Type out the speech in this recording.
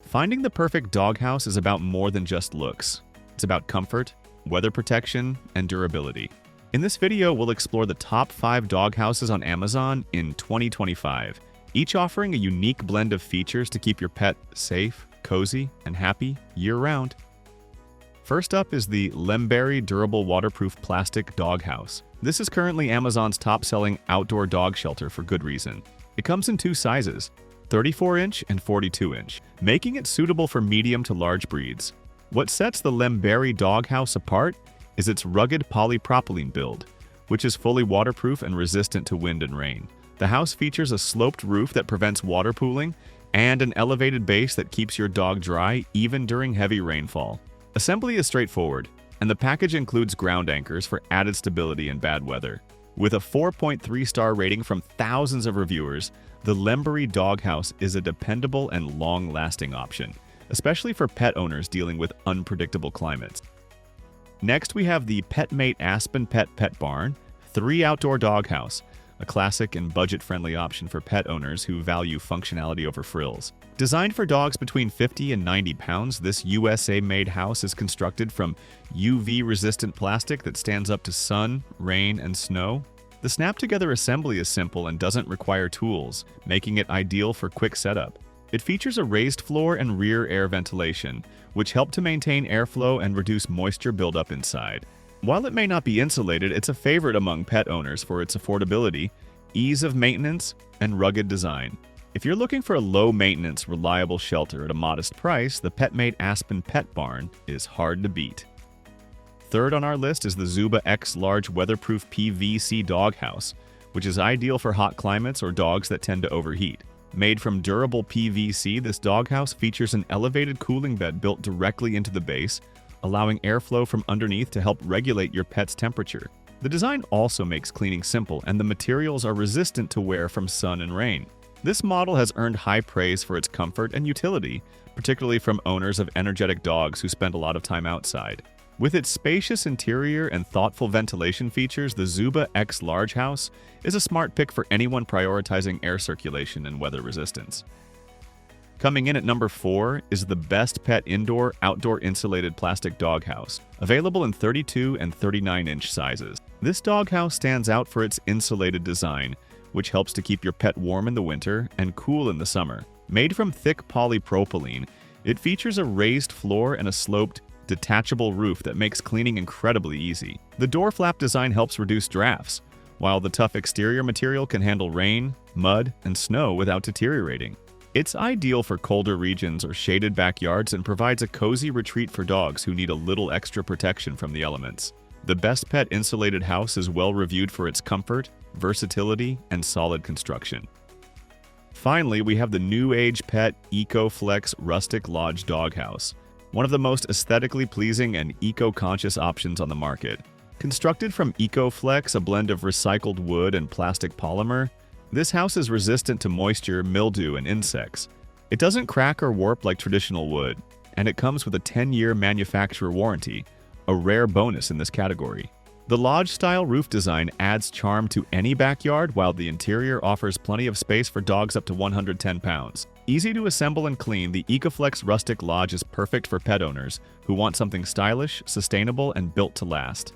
Finding the perfect doghouse is about more than just looks. It's about comfort, weather protection, and durability. In this video, we'll explore the top 5 doghouses on Amazon in 2025, each offering a unique blend of features to keep your pet safe, cozy, and happy year-round. First up is the LEMBERI Durable Waterproof Plastic Doghouse. This is currently Amazon's top-selling outdoor dog shelter for good reason. It comes in 2 sizes, 34-inch and 42-inch, making it suitable for medium to large breeds. What sets the LEMBERI doghouse apart is its rugged polypropylene build, which is fully waterproof and resistant to wind and rain. The house features a sloped roof that prevents water pooling and an elevated base that keeps your dog dry even during heavy rainfall. Assembly is straightforward, and the package includes ground anchors for added stability in bad weather. With a 4.3-star rating from thousands of reviewers, the LEMBERI doghouse is a dependable and long-lasting option, especially for pet owners dealing with unpredictable climates. Next, we have the PETMATE ASPEN PETBARN 3 outdoor doghouse, a classic and budget-friendly option for pet owners who value functionality over frills. Designed for dogs between 50 and 90 pounds, this USA-made house is constructed from UV-resistant plastic that stands up to sun, rain, and snow. The snap-together assembly is simple and doesn't require tools, making it ideal for quick setup. It features a raised floor and rear air ventilation, which help to maintain airflow and reduce moisture buildup inside. While it may not be insulated, it's a favorite among pet owners for its affordability, ease of maintenance, and rugged design. If you're looking for a low-maintenance, reliable shelter at a modest price, the PETMATE ASPEN PETBARN is hard to beat. Third on our list is the ZOOBA X Large Weatherproof PVC Doghouse, which is ideal for hot climates or dogs that tend to overheat. Made from durable PVC, this doghouse features an elevated cooling bed built directly into the base, allowing airflow from underneath to help regulate your pet's temperature. The design also makes cleaning simple, and the materials are resistant to wear from sun and rain. This model has earned high praise for its comfort and utility, particularly from owners of energetic dogs who spend a lot of time outside. With its spacious interior and thoughtful ventilation features, the ZOOBA X Large House is a smart pick for anyone prioritizing air circulation and weather resistance. Coming in at number 4 is the BESTPET Indoor Outdoor Insulated Plastic Doghouse, available in 32 and 39-inch sizes. This doghouse stands out for its insulated design, which helps to keep your pet warm in the winter and cool in the summer. Made from thick polypropylene, it features a raised floor and a sloped, detachable roof that makes cleaning incredibly easy. The door flap design helps reduce drafts, while the tough exterior material can handle rain, mud, and snow without deteriorating. It's ideal for colder regions or shaded backyards and provides a cozy retreat for dogs who need a little extra protection from the elements. The BESTPET insulated house is well reviewed for its comfort, versatility, and solid construction. Finally, we have the New Age Pet ECOFLEX Rustic Lodge Doghouse, one of the most aesthetically pleasing and eco-conscious options on the market. Constructed from ECOFLEX, a blend of recycled wood and plastic polymer, this house is resistant to moisture, mildew, and insects. It doesn't crack or warp like traditional wood, and it comes with a 10-year manufacturer warranty, a rare bonus in this category. The lodge-style roof design adds charm to any backyard, while the interior offers plenty of space for dogs up to 110 pounds. Easy to assemble and clean, the ECOFLEX Rustic Lodge is perfect for pet owners who want something stylish, sustainable, and built to last.